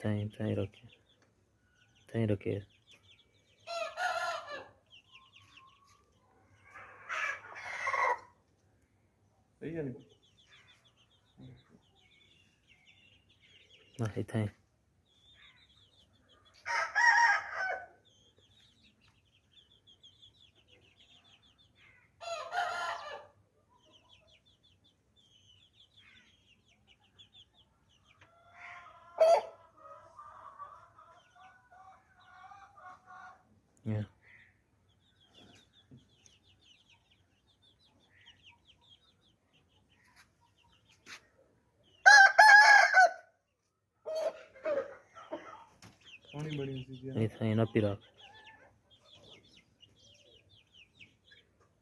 Thank रखे, thank रखे। सही है नहीं? नहीं thank। Yeah. सोहनी बड़ी सी नहीं thank ना पिरा।